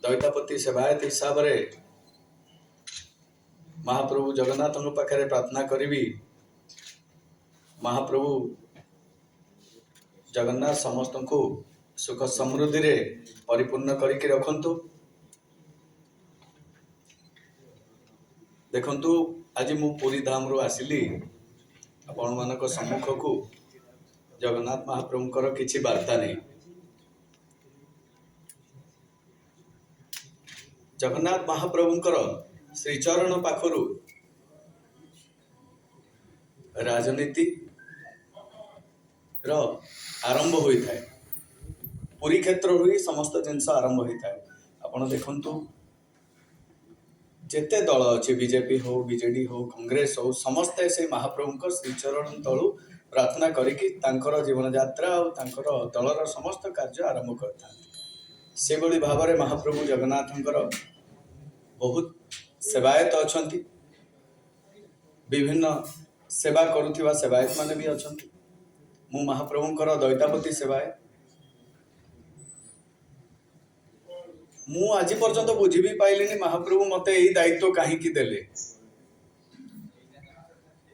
दैतापति सेवायत हिसाब रे महाप्रभु जगन्नाथ पाखे प्रार्थना करी महाप्रभु जगन्नाथ समस्त को सुख समृद्धि रे परिपूर्ण करके रखंतु। देखंतु आज मु पुरी धाम रो आसिली आपण मानक सम्मुख को जगन्नाथ महाप्रभुंकर किछि वार्ता नहीं। जगन्नाथ महाप्रभुंकर श्रीचरण पाखरु राजनीति रो आरंभ होता है। पुरी क्षेत्र ही समस्त जिनस आरंभ होता है। आपण देखंतु जेते दल अच्छे बीजेपी हो बीजेडी हो कांग्रेस हो समस्ते से महाप्रभु श्रीचरण तलु प्रार्थना करिकी तांकर जीवन यात्रा और तांकर दलर समस्त कार्य आरंभ करता से बड़ी भाव में महाप्रभु जगन्नाथंकर बहुत सेवायत अछंती। विभिन्न सेवा करुथिबा सेवायत माने भी अछंती। मु महाप्रभुंकर दैतापति सेवायत मु आज पर्यंत बुझी भी पाइलिनी महाप्रभु मते यही दायित्व कहीं देले।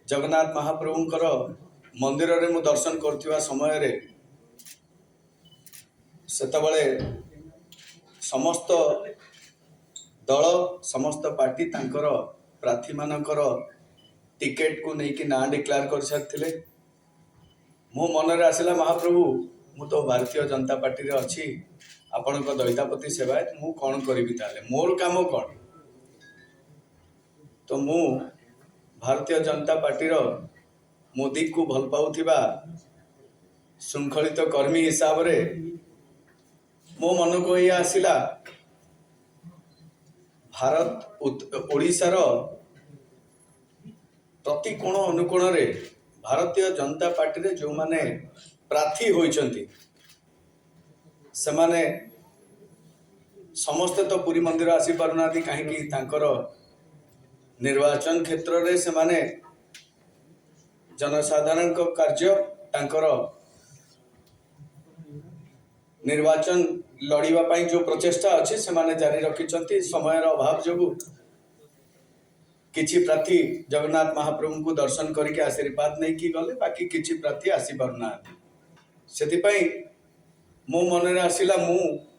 जगन्नाथ महाप्रभुंकर मंदिर रे मु दर्शन करथिबा समय रे सेतबळे समस्त दल समस्त पार्टी तांकर प्रार्थी मानकर टिकेट को लेकिन ना डिक्लेयर कर सारी मो मन रे आसला महाप्रभु मु तो भारतीय जनता पार्टी रे अच्छी आपण दैतापति सेवायत मु कौन करी ताले मोर काम कौन। तो मु भारतीय जनता पार्टी रो मोदी को भल पाउथिबा श्रृंखलित कर्मी हिसाब रे मो मन को ये आसिला भारत ओडिशा रो प्रति कोण अनुकोण रे भारतीय जनता पार्टी रे जो माने प्रार्थी होइचंती से माने समस्त तो पुरी मंदिर आसी पारुना कहीं तांकर निर्वाचन क्षेत्र रे से माने जनसाधारण को कार्य तांकर निर्वाचन लड़ीबा पई जो प्रचेष्टा अच्छी से माने जारी रखिचंती। समय अभाव जोगु किछि प्रार्थी जगन्नाथ महाप्रभु को दर्शन करके आशीर्वाद नहीं कि गले बाकी किछि प्रार्थी आसी पारुना सेति पई मो मन रे आसिला मु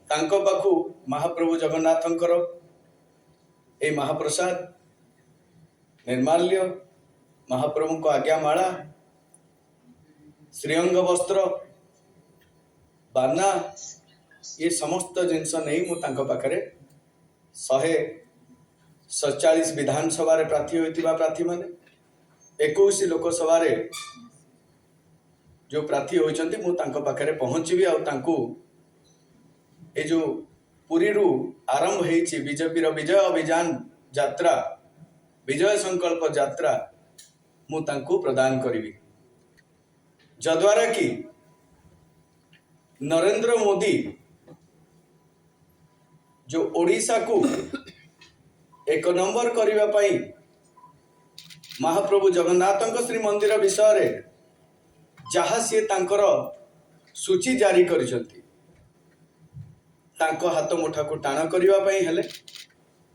तांको पाखु महाप्रभु जगन्नाथंकर ए महाप्रसाद निर्माल्य महाप्रभु को आज्ञामाला श्रीअंग वस्त्र बाना ये समस्त जिनस नहीं मु तांको पाखरे 147 विधानसभा रे प्रार्थी होइतिबा प्रार्थी माने 21 लोकसभा रे जो प्रार्थी होइचंती मु तांको पाखरे पहुंचीबी आ तांको ए जो पुरी रु आरंभ हेछि बीजेपी रो विजय अभियान यात्रा विजय संकल्प यात्रा मु तांको प्रदान करिवि जद्वारा कि नरेंद्र मोदी जो ओडिशा को एक नंबर करिबा पई महाप्रभु जगन्नाथंक श्री मंदिर विषय रे जहाँ सी तांकर सूची जारी करिसंती तांको हाथ मुठा को टाण करिबा पई हेले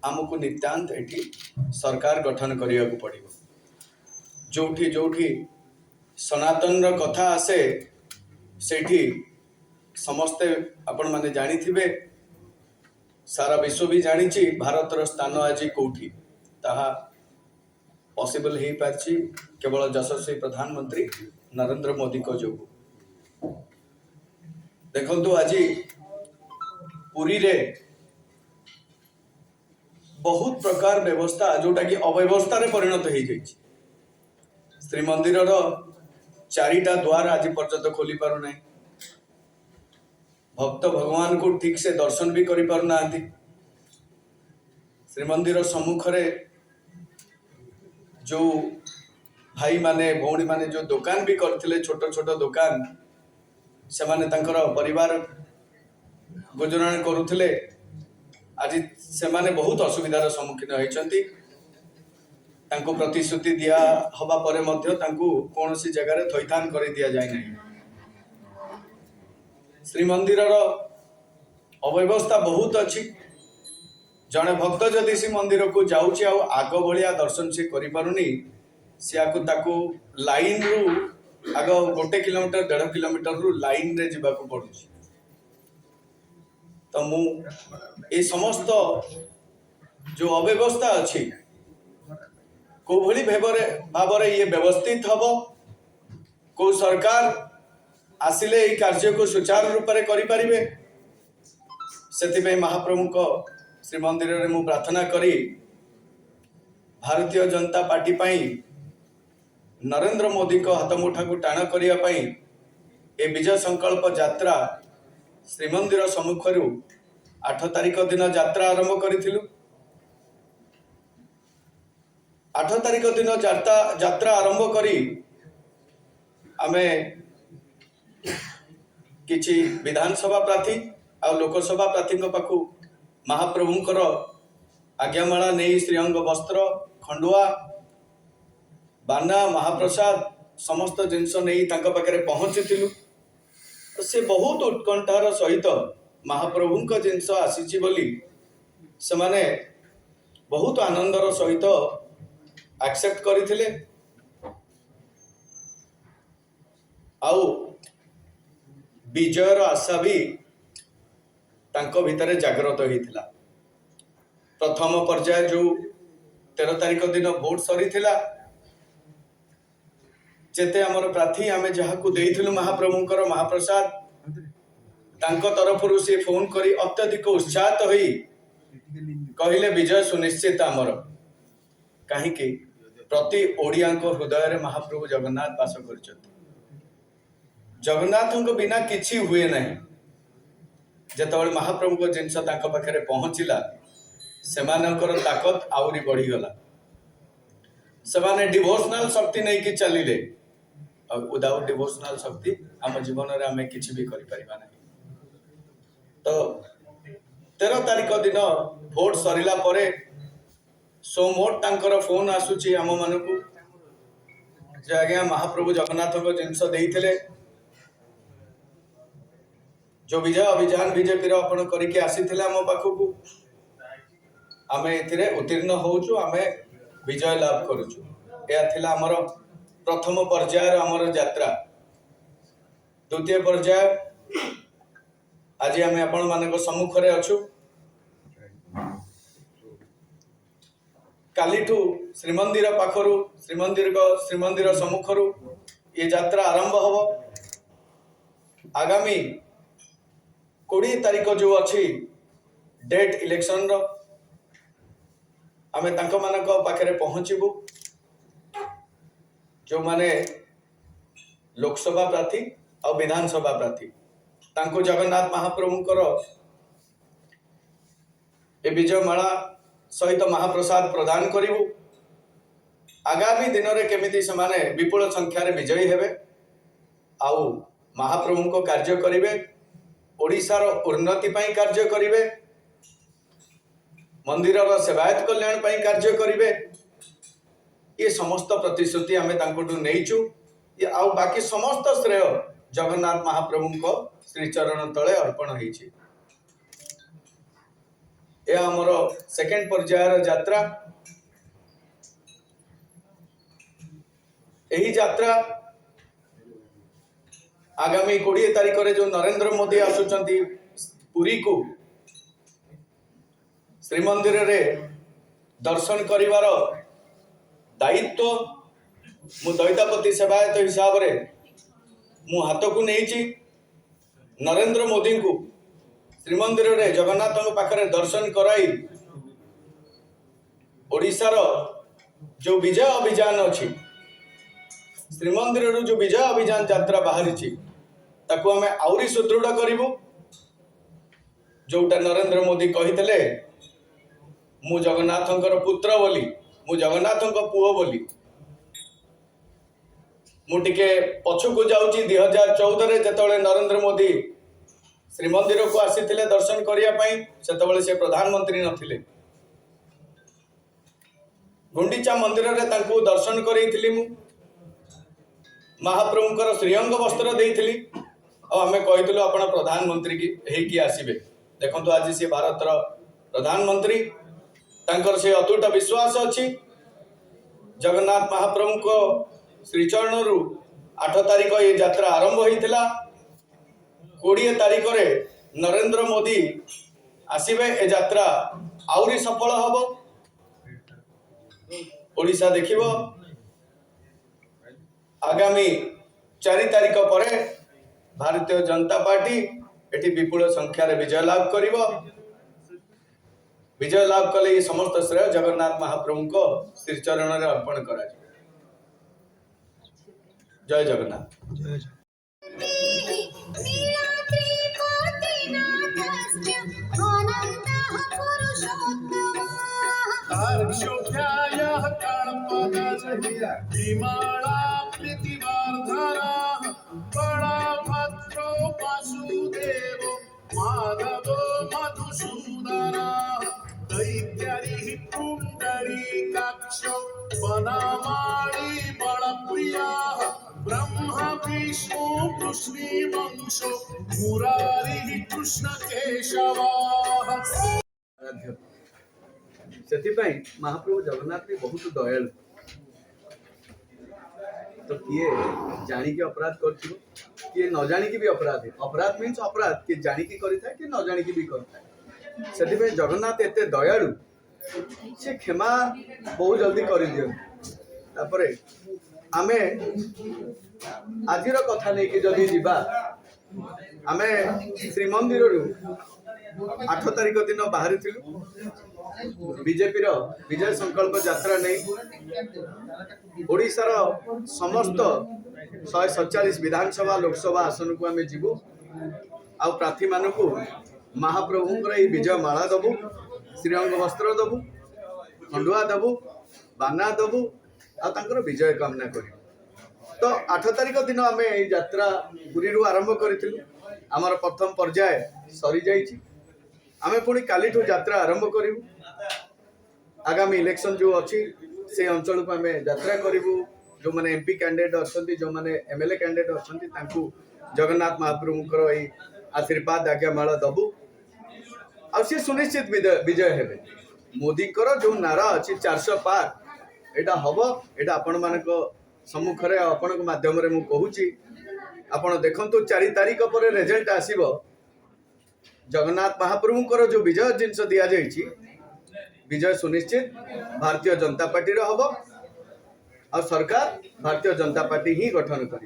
आमको नित्यांत एठी सरकार गठन करिया को पड़िबो। जोठी जोठी सनातन रो कथा आसे सेठी समस्ते आपण माने जानी थिबे सारा विश्व भी जानी भारत रो स्थान आज कोठी ताहा पॉसिबल ही पारछि केवल यशस्वी प्रधानमंत्री नरेंद्र मोदी को जो देखंतु आज पुरी रे बहुत प्रकार व्यवस्था जोटा कि अव्यवस्था रे परिणत हो जाइए। श्रीमंदिर चारिटा द्वार आज पर्यंत खोली पारु नहीं। भक्त भगवान को ठीक से दर्शन भी करि पारु नांती। श्रीमंदिर सम्मुख रे जो भाई माने भौणी माने जो दुकान भी करथिले छोट छोट दुकान से माने तांकर परिवार गुजराण करुथिले आज से माने बहुत असुविधार सम्मुखीन होइचंती। तांको प्रतिश्रुति दिया हवा परे मध्य तांको कोनोसी जगह रे थैथान करि दिया जाय नहीं। श्रीमंदिर अव्यवस्था बहुत अच्छी जड़े भक्त जदि से मंदिर को जाऊँच आग भाया दर्शन से करें सी ताकू लाइन रु आग 1 किलोमीटर 1.5 किलोमीटर रु लाइन रे जीवाक पड़ू। तो मु ये समस्त जो अव्यवस्था अच्छी को भली भाव ये व्यवस्थित हम को सरकार आसिले ये कार्य को सुचारू रूप से करें से महाप्रभु को श्रीमंदिर में मु प्रार्थना करी भारतीय जनता पार्टी पाई नरेंद्र मोदी को हाथमुठा को टाण करने ए विजय संकल्प यात्रा श्रीमंदिर सम्मुख 8 तारिख दिन यात्रा आरंभ करूँ। 8 तारिख दिन यात्रा आरंभ करी आमे किछि विधानसभा प्रार्थी आ लोकसभा प्रार्थी पाखु महाप्रभुंकर आज्ञामाला नहीं श्रीअंग वस्त्र खंडुआ बाना महाप्रसाद समस्त जिनस नहीं पाखे पहुँची से बहुत उत्कंठार सहित महाप्रभु जिनस आसी बोली से माने बहुत आनंदर सहित एक्सेप्ट करथिले। आउ विजयर आशा भी तांको भितरे जागृत होइथिला। प्रथम पर्याय जो 13 तारिख दिन भोट सरीथिला जेते हमर प्रार्थी आमे जहाकू देइथिलु महाप्रभुंकर महाप्रसाद तांको तरफरु से फोन करी अत्यधिक उत्साहित होई कहिले विजय सुनिश्चित आमर कहीं प्रति ओडिया हृदय रे महाप्रभु जगन्नाथ वास कर जगन्नाथ बिना किछि हुए नहीं। जेतबेले महाप्रभु को जिनस पाखे पहुँचला सेमानकर ताकत आउरी बढ़ीगला से डिवोशनल शक्ति नहीं कि चलिले विदाउट डिवोशनल शक्ति आम जीवन में आम किसी भी करिपरिबा नहीं। तो 13 तारिख दिन भोट सरीला परे सोमोट तांकर फोन आसुची आम मानकू जे आज्ञा महाप्रभु जगन्नाथ को जिनस देइथिले जो विजय अभियान बीजेपी आपण करके आसीथिले आम पाखकू आमे एथिरे उत्तीर्ण होउछु आमे विजय लाभ करूछु। या थिला हमर प्रथम पर्याय हमर यात्रा। द्वितीय पर्याय आज आमे आपण मानक सम्मुख रे अछु। कालीठू श्रीमंदिर पाखरु श्रीमंदिर सम्मुखरु ये यात्रा आरंभ हबो। आगामी 20 तारिख जो अच्छी डेट इलेक्शन रो आमे तांको मानक पाखरे पहुँचबू जो माने लोकसभा प्रार्थी और विधानसभा प्रार्थी तांको जगन्नाथ महाप्रभुंकर ए विजय माला सहित महाप्रसाद प्रदान करिवु। आगामी दिन में केमिति समाने विपुल संख्यार विजयी हेबे आउ महाप्रभु को कार्य करिवे ओडिशार उन्नति पाई कार्य करिवे मंदिर सेवायत कल्याण पाई कार्य करिवे ये समस्त प्रतिश्रुति आमे तांकोटू नेइचु। ये आउ बाकी समस्त श्रेय जगन्नाथ महाप्रभु को श्रीचरण तले अर्पण होइछि। ये हमर सेकेंड पर्यायर यात्रा। यही यात्रा आगामी 20 तारिख रे जो नरेंद्र मोदी आसुचंती पुरी को श्रीमंदिर रे दर्शन करिवार दायित्व मु दैतापति सेवायत हिसाब रे मु हाथ को नहीं नरेंद्र मोदी को श्रीमंदिर रे जगन्नाथ पाखरे दर्शन कराई ओडिशार जो विजय अभियान अच्छी श्रीमंदिर जो विजय अभियान यात्रा बाहरी ताकू आमे आउरी सुदृढ़ करिवु। जोटा नरेंद्र मोदी कहितले मु जगन्नाथंकर पुत्र बोली मु जगन्नाथंक पुओ बोली मु टिके पछकु जाउची 2014 रे जेतबेले नरेंद्र मोदी श्रीमंदिर को आसीथिले दर्शन करिया पई सेतबेले से प्रधानमंत्री नथिले। गुंडीचा मंदिर रे तांकू दर्शन करैथिली मु महाप्रभुंकर श्रीअंग वस्त्र देइथिली और आमे कहितलु आपण प्रधानमंत्री की हेकी आसीबे। देखंतु आज से भारतर प्रधानमंत्री तांकर से अतुट विश्वास अच्छी जगन्नाथ महाप्रभु को श्रीचरण रु 8 तारिख ये यात्रा आरंभ होता 20 तारिख रे नरेंद्र मोदी आसवे ए यात्रा आउरी सफल हम ओडिशा देखिब आगामी 4 तारिख पर भारतीय जनता पार्टी एटी विपुल संख्यार विजय लाभ करिब विजय लाभ कले ये समस्त श्रेय जगन्नाथ महाप्रभु को श्रीचरण रे अर्पण करा जय जगन्नाथ। माधव मधुसूदना दैत्यारि पुंडरीकाक्ष वनमाली बलप्रिया ब्रह्म विष्णु कृष्णी वंशो मुरारी कृष्ण केशव से महाप्रभु जगन्नाथ भी बहुत दयालु तो किए जानिकी अपराध कर किए न जानिकी भी अपराध है अपराध मीन्स अपराध किए जानिकी करिथा कि न जानिकी भी करिथा से जगन्नाथ एते दयालु से क्षमा बहुत जल्दी कर दियंतापर आमे आजिर कथा नहीं कि जदि जीवा आमे श्रीमंदिर 8 तारिख दिन बाहरी बीजेपी विजय संकल्प यात्रा नहीं ओडिशार समस्त 147 विधानसभा लोकसभा आसन को आम जीवु आ प्रार्थी मान महाप्रभुंर ये विजय माला दबु श्रीअंग वस्त्र दबु खंडुआ दबु बाना दबु आर विजय कामना कर तो 8 तारिख दिन आम यात्रा पुरी आरंभ करूँ आमर प्रथम पर्याय सरी जाइए आम पुणी काली यात्रा आरंभ करूँ आगामी इलेक्शन जो अच्छी से अंचल को आम यात्रा करूँ जो मैंने एमपी कैंडिडेट अच्छा जो मैंने एमएलए कैंडिडेट अच्छा जगन्नाथ महाप्रभुंर ये आशीर्वाद आज्ञामाला दबु आ सुनिश्चित विजय हे मोदी जो नारा अच्छी 400 पार यहाँ हम यहाँ आपण मान सम्मुख आपण माध्यम मुझे आपण देखु 4 तारिख पर रिजल्ट आसब जगन्नाथ महाप्रभुंर जो विजय जिनस दि जाइए विजय सुनिश्चित भारतीय जनता पार्टी हम और सरकार भारतीय जनता पार्टी ही गठन कर